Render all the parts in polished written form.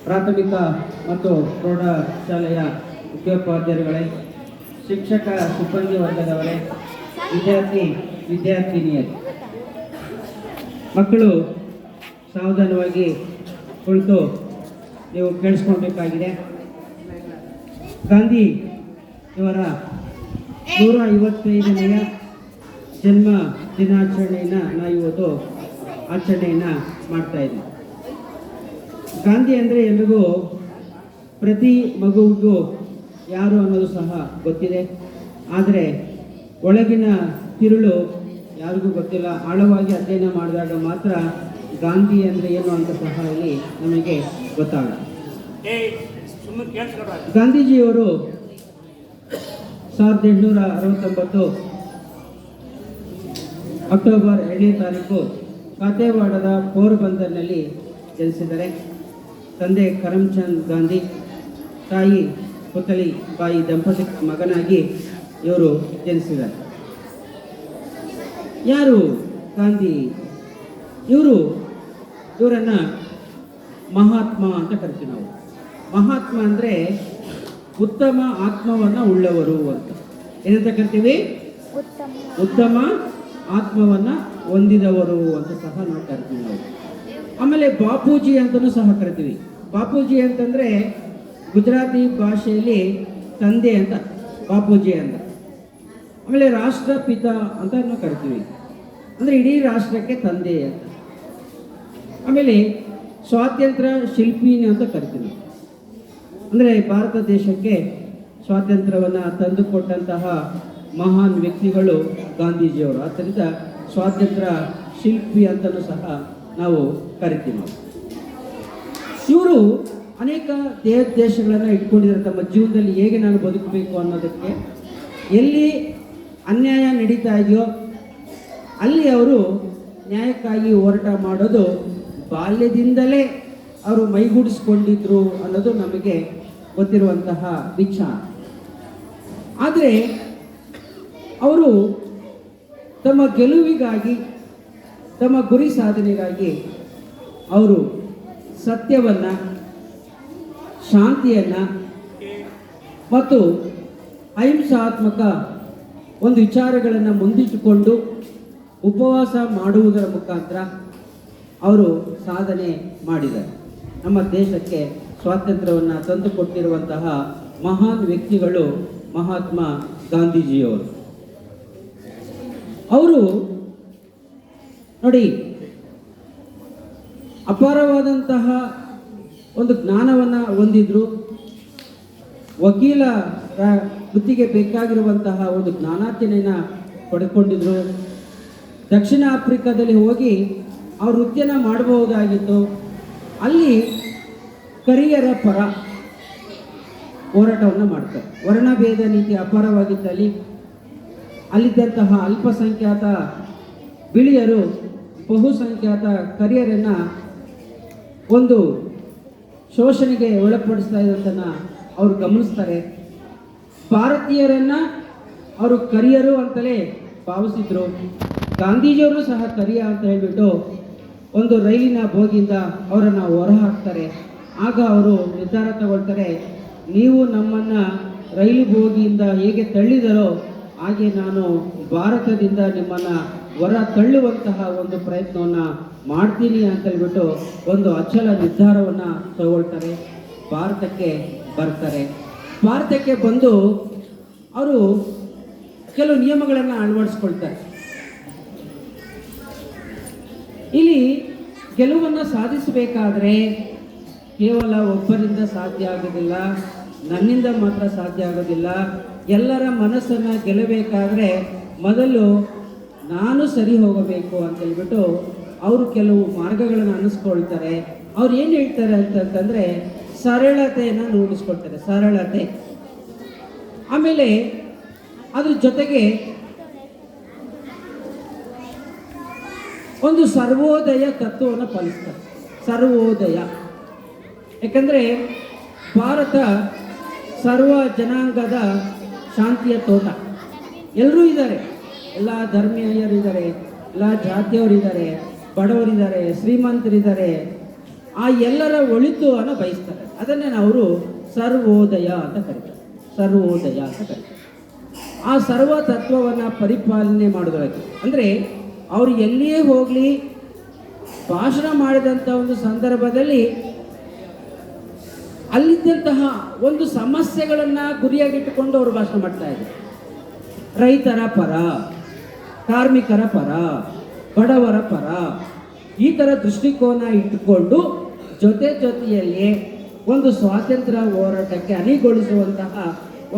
ಪ್ರಾಥಮಿಕ ಮತ್ತು ಪ್ರೌಢಶಾಲೆಯ ಮುಖ್ಯೋಪಾಧ್ಯಾಯರುಗಳೇ, ಶಿಕ್ಷಕ ಸಿಬ್ಬಂದಿ ವರ್ಗದವರೇ, ವಿದ್ಯಾರ್ಥಿನಿಯರು, ಮಕ್ಕಳು ಸಾವಧಾನವಾಗಿ ಕುಳಿತು ನೀವು ಕೇಳಿಸ್ಕೊಳ್ಬೇಕಾಗಿದೆ. ಗಾಂಧಿ ಇವರ 155ನೆಯ ಜನ್ಮ ದಿನಾಚರಣೆಯನ್ನು ನಾವು ಇವತ್ತು ಆಚರಣೆಯನ್ನು ಮಾಡ್ತಾ ಇದ್ದೀವಿ. ಗಾಂಧಿ ಅಂದರೆ ಎಲ್ರಿಗೂ, ಪ್ರತಿ ಮಗುವಿಗೂ ಯಾರು ಅನ್ನೋದು ಸಹ ಗೊತ್ತಿದೆ. ಆದರೆ ಒಳಗಿನ ತಿರುಳು ಯಾರಿಗೂ ಗೊತ್ತಿಲ್ಲ. ಆಳವಾಗಿ ಅಧ್ಯಯನ ಮಾಡಿದಾಗ ಮಾತ್ರ ಗಾಂಧಿ ಅಂದರೆ ಏನು ಅಂತ ಸಹ ಇಲ್ಲಿ ನಮಗೆ ಗೊತ್ತಾಗುತ್ತೆ. ಗಾಂಧೀಜಿಯವರು 1869 ಅಕ್ಟೋಬರ್ 7ನೇ ತಾರೀಕು ಕಾತೇವಾಡದ ಪೋರ್ಬಂದರ್ನಲ್ಲಿ ಜನಿಸಿದ್ದಾರೆ. ತಂದೆ ಕರಮ್ಚಂದ್ ಗಾಂಧಿ, ತಾಯಿ ಪುತಳಿ ಬಾಯಿ ದಂಪತಿ ಮಗನಾಗಿ ಇವರು ಜನಿಸಿದ್ದಾರೆ. ಯಾರು ಗಾಂಧಿ? ಇವರನ್ನು ಮಹಾತ್ಮ ಅಂತ ಕರಿತೀವಿ ನಾವು. ಮಹಾತ್ಮ ಅಂದರೆ ಉತ್ತಮ ಆತ್ಮವನ್ನು ಉಳ್ಳವರು ಅಂತ. ಏನಂತ ಕರಿತೀವಿ? ಉತ್ತಮ ಆತ್ಮವನ್ನು ಹೊಂದಿದವರು ಅಂತ ಸಹ ನಾವು ಕರಿತೀವಿ ನಾವು. ಆಮೇಲೆ ಬಾಪೂಜಿ ಅಂತಲೂ ಸಹ ಕರಿತೀವಿ. ಬಾಪೂಜಿ ಅಂತಂದರೆ ಗುಜರಾತಿ ಭಾಷೆಯಲ್ಲಿ ತಂದೆ ಅಂತ, ಬಾಪೂಜಿ ಅಂತ. ಆಮೇಲೆ ರಾಷ್ಟ್ರಪಿತ ಅಂತ ಕರಿತೀವಿ, ಅಂದರೆ ಇಡೀ ರಾಷ್ಟ್ರಕ್ಕೆ ತಂದೆ ಅಂತ. ಆಮೇಲೆ ಸ್ವಾತಂತ್ರ್ಯ ಶಿಲ್ಪಿನಿ ಅಂತ ಕರಿತೀವಿ, ಅಂದರೆ ಭಾರತ ದೇಶಕ್ಕೆ ಸ್ವಾತಂತ್ರ್ಯವನ್ನು ತಂದುಕೊಟ್ಟಂತಹ ಮಹಾನ್ ವ್ಯಕ್ತಿಗಳು ಗಾಂಧೀಜಿಯವರು. ಆದ್ದರಿಂದ ಸ್ವಾತಂತ್ರ್ಯ ಶಿಲ್ಪಿ ಅಂತಲೂ ಸಹ ನಾವು ಕರಿತೀವಿ. ಇವರು ಅನೇಕ ದೇಶಗಳನ್ನು ಇಟ್ಕೊಂಡಿದ್ದಾರೆ ತಮ್ಮ ಜೀವನದಲ್ಲಿ. ಹೇಗೆ ನಾನು ಬದುಕಬೇಕು ಅನ್ನೋದಕ್ಕೆ, ಎಲ್ಲಿ ಅನ್ಯಾಯ ನಡೀತಾ ಇದೆಯೋ ಅಲ್ಲಿ ಅವರು ನ್ಯಾಯಕ್ಕಾಗಿ ಹೋರಾಟ ಮಾಡೋದು ಬಾಲ್ಯದಿಂದಲೇ ಅವರು ಮೈಗೂಡಿಸ್ಕೊಂಡಿದ್ರು ಅನ್ನೋದು ನಮಗೆ ಗೊತ್ತಿರುವಂತಹ ವಿಚಾರ. ಆದರೆ ಅವರು ತಮ್ಮ ಗೆಲುವಿಗಾಗಿ, ತಮ್ಮ ಗುರಿ ಸಾಧನೆಗಾಗಿ ಅವರು ಸತ್ಯವನ್ನು, ಶಾಂತಿಯನ್ನು ಮತ್ತು ಅಹಿಂಸಾತ್ಮಕ ಒಂದು ವಿಚಾರಗಳನ್ನು ಮುಂದಿಟ್ಟುಕೊಂಡು ಉಪವಾಸ ಮಾಡುವುದರ ಮುಖಾಂತರ ಅವರು ಸಾಧನೆ ಮಾಡಿದ್ದಾರೆ. ನಮ್ಮ ದೇಶಕ್ಕೆ ಸ್ವಾತಂತ್ರ್ಯವನ್ನು ತಂದುಕೊಟ್ಟಿರುವಂತಹ ಮಹಾನ್ ವ್ಯಕ್ತಿಗಳು ಮಹಾತ್ಮ ಗಾಂಧೀಜಿಯವರು. ಅವರು ನೋಡಿ, ಅಪಾರವಾದಂತಹ ಒಂದು ಜ್ಞಾನವನ್ನು ಹೊಂದಿದ್ರು. ವಕೀಲ ವೃತ್ತಿಗೆ ಬೇಕಾಗಿರುವಂತಹ ಒಂದು ಜ್ಞಾನಾರ್ಜನೆಯನ್ನು ಪಡೆದುಕೊಂಡಿದ್ರು. ದಕ್ಷಿಣ ಆಫ್ರಿಕಾದಲ್ಲಿ ಹೋಗಿ ಅವ್ರ ವೃತ್ತಿಯನ್ನು ಮಾಡಬಹುದಾಗಿತ್ತು. ಅಲ್ಲಿ ಕರಿಯರ ಪರ ಹೋರಾಟವನ್ನು ಮಾಡ್ತಾರೆ. ವರ್ಣಭೇದ ನೀತಿ ಅಪಾರವಾಗಿದ್ದಲ್ಲಿ ಅಲ್ಲಿದ್ದಂತಹ ಅಲ್ಪಸಂಖ್ಯಾತ ಬಿಳಿಯರು ಬಹುಸಂಖ್ಯಾತ ಕರಿಯರನ್ನು ಒಂದು ಶೋಷಣೆಗೆ ಒಳಪಡಿಸ್ತಾ ಇರೋದನ್ನು ಅವರು ಗಮನಿಸ್ತಾರೆ. ಭಾರತೀಯರನ್ನು ಅವರು ಕರಿಯರು ಅಂತಲೇ ಭಾವಿಸಿದ್ರು. ಗಾಂಧೀಜಿಯವರು ಸಹ ಕರಿಯ ಅಂತ ಹೇಳಿಬಿಟ್ಟು ಒಂದು ರೈಲಿನ ಬೋಗಿಯಿಂದ ಅವರನ್ನು ಹೊರ ಹಾಕ್ತಾರೆ. ಆಗ ಅವರು ನಿರ್ಧಾರ ತಗೊಳ್ತಾರೆ, ನೀವು ನಮ್ಮನ್ನು ರೈಲು ಬೋಗಿಯಿಂದ ಹೇಗೆ ತಳ್ಳಿದರೋ ಹಾಗೆ ನಾನು ಭಾರತದಿಂದ ನಿಮ್ಮನ್ನು ಹೊರ ತಳ್ಳುವಂತಹ ಒಂದು ಪ್ರಯತ್ನವನ್ನು ಮಾಡ್ತೀನಿ ಅಂತ ಹೇಳ್ಬಿಟ್ಟು ಒಂದು ಅಚಲ ನಿರ್ಧಾರವನ್ನು ತಗೊಳ್ತಾರೆ. ಭಾರತಕ್ಕೆ ಬರ್ತಾರೆ. ಭಾರತಕ್ಕೆ ಬಂದು ಅವರು ಕೆಲವು ನಿಯಮಗಳನ್ನು ಅಳವಡಿಸ್ಕೊಳ್ತಾರೆ. ಇಲ್ಲಿ ಗೆಲುವನ್ನು ಸಾಧಿಸಬೇಕಾದ್ರೆ ಕೇವಲ ಒಬ್ಬರಿಂದ ಸಾಧ್ಯ ಆಗೋದಿಲ್ಲ, ನನ್ನಿಂದ ಮಾತ್ರ ಸಾಧ್ಯ ಆಗೋದಿಲ್ಲ. ಎಲ್ಲರ ಮನಸ್ಸನ್ನು ಗೆಲ್ಲಬೇಕಾದ್ರೆ ಮೊದಲು ನಾನು ಸರಿ ಹೋಗಬೇಕು ಅಂತ ಹೇಳ್ಬಿಟ್ಟು ಅವರು ಕೆಲವು ಮಾರ್ಗಗಳನ್ನು ಅನಿಸ್ಕೊಳ್ತಾರೆ. ಅವ್ರು ಏನು ಹೇಳ್ತಾರೆ ಅಂತಂದರೆ ಸರಳತೆಯನ್ನು ರೂಢಿಸ್ಕೊಳ್ತಾರೆ, ಸರಳತೆ. ಆಮೇಲೆ ಅದ್ರ ಜೊತೆಗೆ ಒಂದು ಸರ್ವೋದಯ ತತ್ವವನ್ನು ಪಾಲಿಸ್ತಾರೆ. ಸರ್ವೋದಯ ಯಾಕಂದರೆ ಭಾರತ ಸರ್ವ ಜನಾಂಗದ ಶಾಂತಿಯ ತೋಟ. ಎಲ್ಲರೂ ಇದ್ದಾರೆ, ಎಲ್ಲ ಧರ್ಮೀಯರಿದ್ದಾರೆ, ಎಲ್ಲ ಜಾತಿಯವರಿದ್ದಾರೆ, ಬಡವರಿದ್ದಾರೆ, ಶ್ರೀಮಂತರಿದ್ದಾರೆ, ಆ ಎಲ್ಲರ ಒಳಿತನ್ನು ಬಯಸ್ತಾರೆ. ಅದನ್ನೇ ಅವರು ಸರ್ವೋದಯ ಅಂತ ಕರೀತಾರೆ. ಸರ್ವೋದಯ ಅಂತ ಕರೀತಾರೆ. ಆ ಸರ್ವ ತತ್ವವನ್ನು ಪರಿಪಾಲನೆ ಮಾಡೋದಕ್ಕೆ ಅಂದರೆ ಅವರು ಎಲ್ಲಿಯೇ ಹೋಗಲಿ ಭಾಷಣ ಮಾಡಿದಂಥ ಒಂದು ಸಂದರ್ಭದಲ್ಲಿ ಅಲ್ಲಿದ್ದಂತಹ ಒಂದು ಸಮಸ್ಯೆಗಳನ್ನು ಗುರಿಯಾಗಿಟ್ಟುಕೊಂಡು ಅವರು ಭಾಷಣ ಮಾಡ್ತಾ ಇದ್ದಾರೆ. ರೈತರ ಪರ, ಕಾರ್ಮಿಕರ ಪರ, ಬಡವರ ಪರ, ಈ ಥರ ದೃಷ್ಟಿಕೋನ ಇಟ್ಟುಕೊಂಡು ಜೊತೆಯಲ್ಲಿ ಒಂದು ಸ್ವಾತಂತ್ರ್ಯ ಹೋರಾಟಕ್ಕೆ ಅಣಿಗೊಳಿಸುವಂತಹ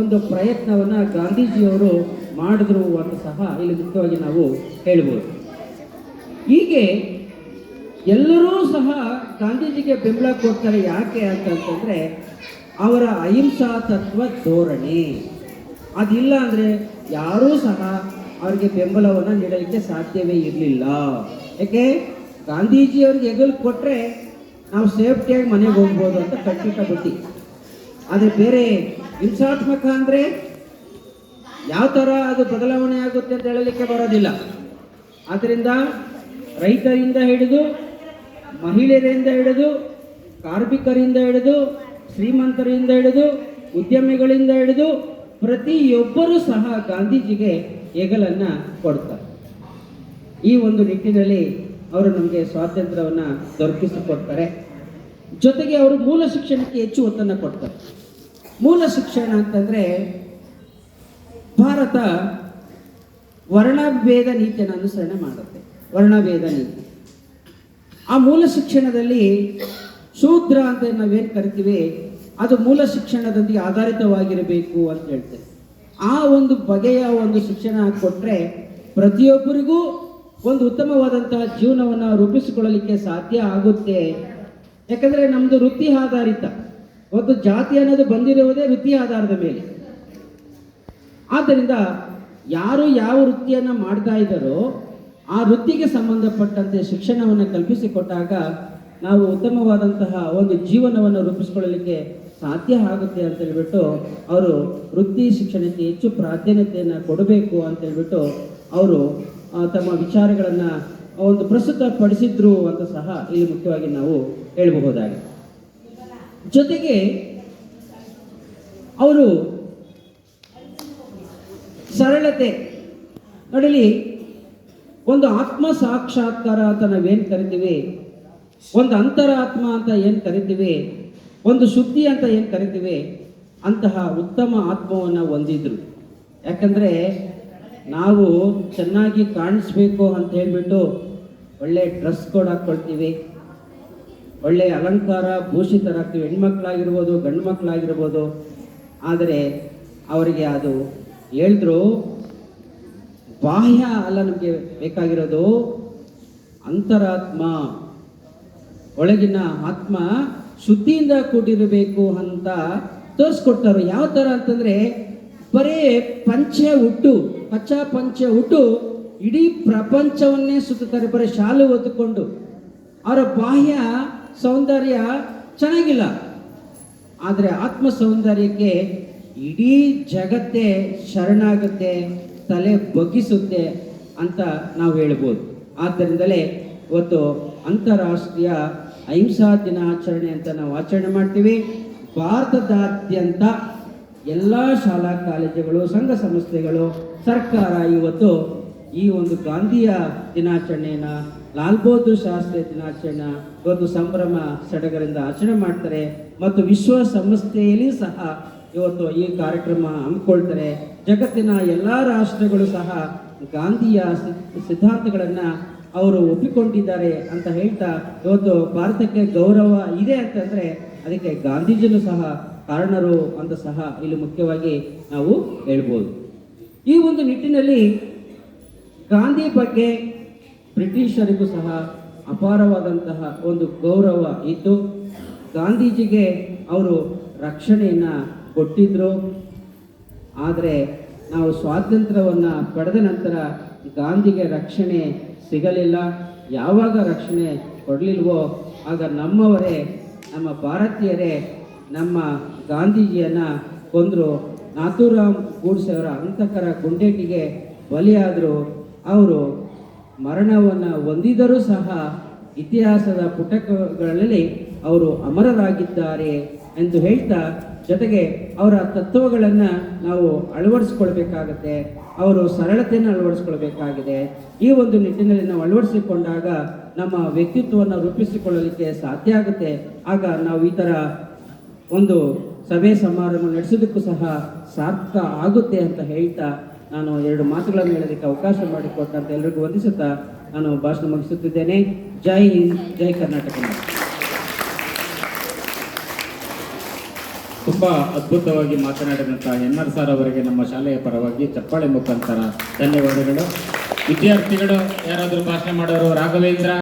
ಒಂದು ಪ್ರಯತ್ನವನ್ನು ಗಾಂಧೀಜಿಯವರು ಮಾಡಿದ್ರು ಅಂತ ಸಹ ಇಲ್ಲಿ ಮುಖ್ಯವಾಗಿ ನಾವು ಹೇಳ್ಬೋದು. ಹೀಗೆ ಎಲ್ಲರೂ ಸಹ ಗಾಂಧೀಜಿಗೆ ಬೆಂಬಲ ಕೊಡ್ತಾರೆ. ಯಾಕೆ ಅಂತಂತಂದರೆ ಅವರ ಅಹಿಂಸಾ ತತ್ವ ಧೋರಣೆ. ಅದಿಲ್ಲ ಅಂದರೆ ಯಾರೂ ಸಹ ಅವರಿಗೆ ಬೆಂಬಲವನ್ನು ನೀಡಲಿಕ್ಕೆ ಸಾಧ್ಯವೇ ಇರಲಿಲ್ಲ. ಯಾಕೆ ಗಾಂಧೀಜಿಯವ್ರಿಗೆ ಹೆಗಲು ಕೊಟ್ಟರೆ ನಾವು ಸೇಫ್ಟಿಯಾಗಿ ಮನೆಗೆ ಹೋಗ್ಬೋದು ಅಂತ ಖಚಿತ ಬುದ್ಧಿ. ಆದರೆ ಬೇರೆ ಹಿಂಸಾತ್ಮಕ ಅಂದರೆ ಯಾವ ಥರ ಅದು ಬದಲಾವಣೆ ಆಗುತ್ತೆ ಅಂತ ಹೇಳಲಿಕ್ಕೆ ಬರೋದಿಲ್ಲ. ಆದ್ದರಿಂದ ರೈತರಿಂದ ಹಿಡಿದು, ಮಹಿಳೆಯರಿಂದ ಹಿಡಿದು, ಕಾರ್ಮಿಕರಿಂದ ಹಿಡಿದು, ಶ್ರೀಮಂತರಿಂದ ಹಿಡಿದು, ಉದ್ಯಮಿಗಳಿಂದ ಹಿಡಿದು ಪ್ರತಿಯೊಬ್ಬರೂ ಸಹ ಗಾಂಧೀಜಿಗೆ ಹೆಗಲನ್ನು ಕೊಡ್ತಾರೆ. ಈ ಒಂದು ನಿಟ್ಟಿನಲ್ಲಿ ಅವರು ನಮಗೆ ಸ್ವಾತಂತ್ರ್ಯವನ್ನು ದೊರಕಿಸಿಕೊಡ್ತಾರೆ. ಜೊತೆಗೆ ಅವರು ಮೂಲ ಶಿಕ್ಷಣಕ್ಕೆ ಹೆಚ್ಚು ಒತ್ತನ್ನು ಕೊಡ್ತಾರೆ. ಮೂಲ ಶಿಕ್ಷಣ ಅಂತಂದರೆ ಭಾರತ ವರ್ಣಭೇದ ನೀತಿಯನ್ನು ಅನುಸರಣೆ ಮಾಡುತ್ತೆ. ವರ್ಣಭೇದ ನೀತಿ. ಆ ಮೂಲ ಶಿಕ್ಷಣದಲ್ಲಿ ಶೂದ್ರ ಅಂತ ನಾವೇನು ಕರಿತೀವಿ ಅದು ಮೂಲ ಶಿಕ್ಷಣದೊಂದಿಗೆ ಆಧಾರಿತವಾಗಿರಬೇಕು ಅಂತ ಹೇಳ್ತೇವೆ. ಆ ಒಂದು ಬಗೆಯ ಒಂದು ಶಿಕ್ಷಣ ಕೊಟ್ಟರೆ ಪ್ರತಿಯೊಬ್ಬರಿಗೂ ಒಂದು ಉತ್ತಮವಾದಂತಹ ಜೀವನವನ್ನು ರೂಪಿಸಿಕೊಳ್ಳಲಿಕ್ಕೆ ಸಾಧ್ಯ ಆಗುತ್ತೆ. ಯಾಕಂದರೆ ನಮ್ಮದು ವೃತ್ತಿ ಆಧಾರಿತ, ಒಂದು ಜಾತಿ ಅನ್ನೋದು ಬಂದಿರುವುದೇ ವೃತ್ತಿ ಆಧಾರದ ಮೇಲೆ. ಆದ್ದರಿಂದ ಯಾರು ಯಾವ ವೃತ್ತಿಯನ್ನು ಮಾಡ್ತಾ ಇದ್ದಾರೋ ಆ ವೃತ್ತಿಗೆ ಸಂಬಂಧಪಟ್ಟಂತೆ ಶಿಕ್ಷಣವನ್ನು ಕಲ್ಪಿಸಿಕೊಟ್ಟಾಗ ನಾವು ಉತ್ತಮವಾದಂತಹ ಒಂದು ಜೀವನವನ್ನು ರೂಪಿಸಿಕೊಳ್ಳಲಿಕ್ಕೆ ಸಾಧ್ಯ ಆಗುತ್ತೆ ಅಂತ ಹೇಳ್ಬಿಟ್ಟು ಅವರು ವೃತ್ತಿ ಶಿಕ್ಷಣಕ್ಕೆ ಹೆಚ್ಚು ಪ್ರಾಧಾನ್ಯತೆಯನ್ನು ಕೊಡಬೇಕು ಅಂತ ಹೇಳ್ಬಿಟ್ಟು ಅವರು ತಮ್ಮ ವಿಚಾರಗಳನ್ನು ಒಂದು ಪ್ರಸ್ತುತಪಡಿಸಿದ್ರು ಅಂತ ಸಹ ಇಲ್ಲಿ ಮುಖ್ಯವಾಗಿ ನಾವು ಹೇಳಬಹುದಾಗಿದೆ. ಜೊತೆಗೆ ಅವರು ಸರಳತೆ ನೋಡಲಿ, ಒಂದು ಆತ್ಮ ಸಾಕ್ಷಾತ್ಕಾರ ಅಂತ ನಾವೇನು ಕರಿತೀವಿ, ಒಂದು ಅಂತರಾತ್ಮ ಅಂತ ಏನು ಕರಿತೀವಿ, ಒಂದು ಶುದ್ಧಿ ಅಂತ ಏನು ಕರಿತೀವಿ, ಅಂತಹ ಉತ್ತಮ ಆತ್ಮವನ್ನು ಹೊಂದಿದ್ರು. ಯಾಕಂದರೆ ನಾವು ಚೆನ್ನಾಗಿ ಕಾಣಿಸ್ಬೇಕು ಅಂತ ಹೇಳ್ಬಿಟ್ಟು ಒಳ್ಳೆ ಡ್ರೆಸ್ ಕೋಡ್ ಹಾಕ್ಕೊಳ್ತೀವಿ, ಒಳ್ಳೆ ಅಲಂಕಾರ ಭೂಷಿತರಾಗ್ತೀವಿ, ಹೆಣ್ಮಕ್ಳಾಗಿರ್ಬೋದು ಗಂಡು ಮಕ್ಕಳಾಗಿರ್ಬೋದು. ಆದರೆ ಅವರಿಗೆ ಅದು ಹೇಳಿದ್ರು ಬಾಹ್ಯ ಅಲ್ಲ, ನಮಗೆ ಬೇಕಾಗಿರೋದು ಅಂತರಾತ್ಮ, ಒಳಗಿನ ಆತ್ಮ ಶುದ್ಧಿಯಿಂದ ಕೂಡಿರಬೇಕು ಅಂತ ತೋರಿಸ್ಕೊಡ್ತಾರೆ. ಯಾವ ಥರ ಅಂತಂದರೆ ಬರೀ ಪಂಚೆ ಉಟ್ಟು, ಕಚ್ಚಾ ಪಂಚೆ ಉಟ್ಟು ಇಡೀ ಪ್ರಪಂಚವನ್ನೇ ಸುತ್ತುತ್ತಾರೆ ಬರೀ ಶಾಲು ಹೊತ್ತುಕೊಂಡು. ಅವರ ಬಾಹ್ಯ ಸೌಂದರ್ಯ ಚೆನ್ನಾಗಿಲ್ಲ, ಆದರೆ ಆತ್ಮ ಸೌಂದರ್ಯಕ್ಕೆ ಇಡೀ ಜಗತ್ತೇ ಶರಣಾಗುತ್ತೆ, ತಲೆ ಬಗ್ಗಿಸುತ್ತೆ ಅಂತ ನಾವು ಹೇಳ್ಬೋದು. ಆದ್ದರಿಂದಲೇ ಇವತ್ತು ಅಂತಾರಾಷ್ಟ್ರೀಯ ಅಹಿಂಸಾ ದಿನಾಚರಣೆ ಅಂತ ನಾವು ಆಚರಣೆ ಮಾಡ್ತೀವಿ. ಭಾರತದಾದ್ಯಂತ ಎಲ್ಲ ಶಾಲಾ ಕಾಲೇಜುಗಳು, ಸಂಘ ಸಂಸ್ಥೆಗಳು, ಸರ್ಕಾರ ಇವತ್ತು ಈ ಒಂದು ಗಾಂಧಿಯ ದಿನಾಚರಣೆಯನ್ನು, ಲಾಲ್ ಬಹದ್ದೂರ್ ಶಾಸ್ತ್ರಿ ದಿನಾಚರಣೆ ಇವತ್ತು ಸಂಭ್ರಮ ಸಡಗರದಿಂದ ಆಚರಣೆ ಮಾಡ್ತಾರೆ. ಮತ್ತು ವಿಶ್ವಸಂಸ್ಥೆಯಲ್ಲಿ ಸಹ ಇವತ್ತು ಈ ಕಾರ್ಯಕ್ರಮ ಹಮ್ಮಿಕೊಳ್ತಾರೆ. ಜಗತ್ತಿನ ಎಲ್ಲ ರಾಷ್ಟ್ರಗಳು ಸಹ ಗಾಂಧಿಯ ಸಿದ್ಧಾಂತಗಳನ್ನು ಅವರು ಒಪ್ಪಿಕೊಂಡಿದ್ದಾರೆ ಅಂತ ಹೇಳ್ತಾ ಇವತ್ತು ಭಾರತಕ್ಕೆ ಗೌರವ ಇದೆ ಅಂತಂದರೆ ಅದಕ್ಕೆ ಗಾಂಧೀಜಿನೂ ಸಹ ಕಾರಣರು ಅಂತ ಸಹ ಇಲ್ಲಿ ಮುಖ್ಯವಾಗಿ ನಾವು ಹೇಳ್ಬೋದು. ಈ ಒಂದು ನಿಟ್ಟಿನಲ್ಲಿ ಗಾಂಧಿ ಬಗ್ಗೆ ಬ್ರಿಟಿಷರಿಗೂ ಸಹ ಅಪಾರವಾದಂತಹ ಒಂದು ಗೌರವ ಇತ್ತು. ಗಾಂಧೀಜಿಗೆ ಅವರು ರಕ್ಷಣೆಯನ್ನು ಕೊಟ್ಟಿದ್ದರು. ಆದರೆ ನಾವು ಸ್ವಾತಂತ್ರ್ಯವನ್ನು ಪಡೆದ ನಂತರ ಗಾಂಧಿಗೆ ರಕ್ಷಣೆ ಸಿಗಲಿಲ್ಲ. ಯಾವಾಗ ರಕ್ಷಣೆ ಕೊಡಲಿಲ್ವೋ ಆಗ ನಮ್ಮವರೇ, ನಮ್ಮ ಭಾರತೀಯರೇ ನಮ್ಮ ಗಾಂಧೀಜಿಯನ್ನು ಕೊಂದರು. ನಾಥೂರಾಮ್ ಗೂಡ್ಸೆ ಅವರ ಹಂತಕರ ಗುಂಡೇಟಿಗೆ ಬಲಿಯಾದರು. ಅವರು ಮರಣವನ್ನು ಹೊಂದಿದರೂ ಸಹ ಇತಿಹಾಸದ ಪುಟಗಳಲ್ಲಿ ಅವರು ಅಮರರಾಗಿದ್ದಾರೆ ಎಂದು ಹೇಳ್ತಾ, ಜೊತೆಗೆ ಅವರ ತತ್ವಗಳನ್ನು ನಾವು ಅಳವಡಿಸ್ಕೊಳ್ಬೇಕಾಗತ್ತೆ, ಅವರು ಸರಳತೆಯನ್ನು ಅಳವಡಿಸ್ಕೊಳ್ಬೇಕಾಗಿದೆ. ಈ ಒಂದು ನಿಟ್ಟಿನಲ್ಲಿ ನಾವು ಅಳವಡಿಸಿಕೊಂಡಾಗ ನಮ್ಮ ವ್ಯಕ್ತಿತ್ವವನ್ನು ರೂಪಿಸಿಕೊಳ್ಳಲಿಕ್ಕೆ ಸಾಧ್ಯ ಆಗುತ್ತೆ. ಆಗ ನಾವು ಈ ಥರ ಒಂದು ಸಭೆ ಸಮಾರಂಭ ನಡೆಸೋದಕ್ಕೂ ಸಹ ಸಾರ್ಥಕ ಆಗುತ್ತೆ ಅಂತ ಹೇಳ್ತಾ, ನಾನು 2 ಮಾತುಗಳನ್ನು ಹೇಳೋದಕ್ಕೆ ಅವಕಾಶ ಮಾಡಿಕೊಟ್ಟಂತ ಎಲ್ಲರಿಗೂ ವಂದಿಸುತ್ತಾ ನಾನು ಭಾಷಣ ಮುಗಿಸುತ್ತಿದ್ದೇನೆ. ಜೈ ಹಿಂದ್, ಜೈ ಕರ್ನಾಟಕ. ತುಂಬ ಅದ್ಭುತವಾಗಿ ಮಾತನಾಡಿದಂಥ NR ಸರ್ ಅವರಿಗೆ ನಮ್ಮ ಶಾಲೆಯ ಪರವಾಗಿ ಚಪ್ಪಾಳೆ ಮುಖಾಂತರ ಧನ್ಯವಾದಗಳು. ವಿದ್ಯಾರ್ಥಿಗಳು ಯಾರಾದರೂ ಭಾಷಣ ಮಾಡೋರು? ರಾಘವೇಂದ್ರ.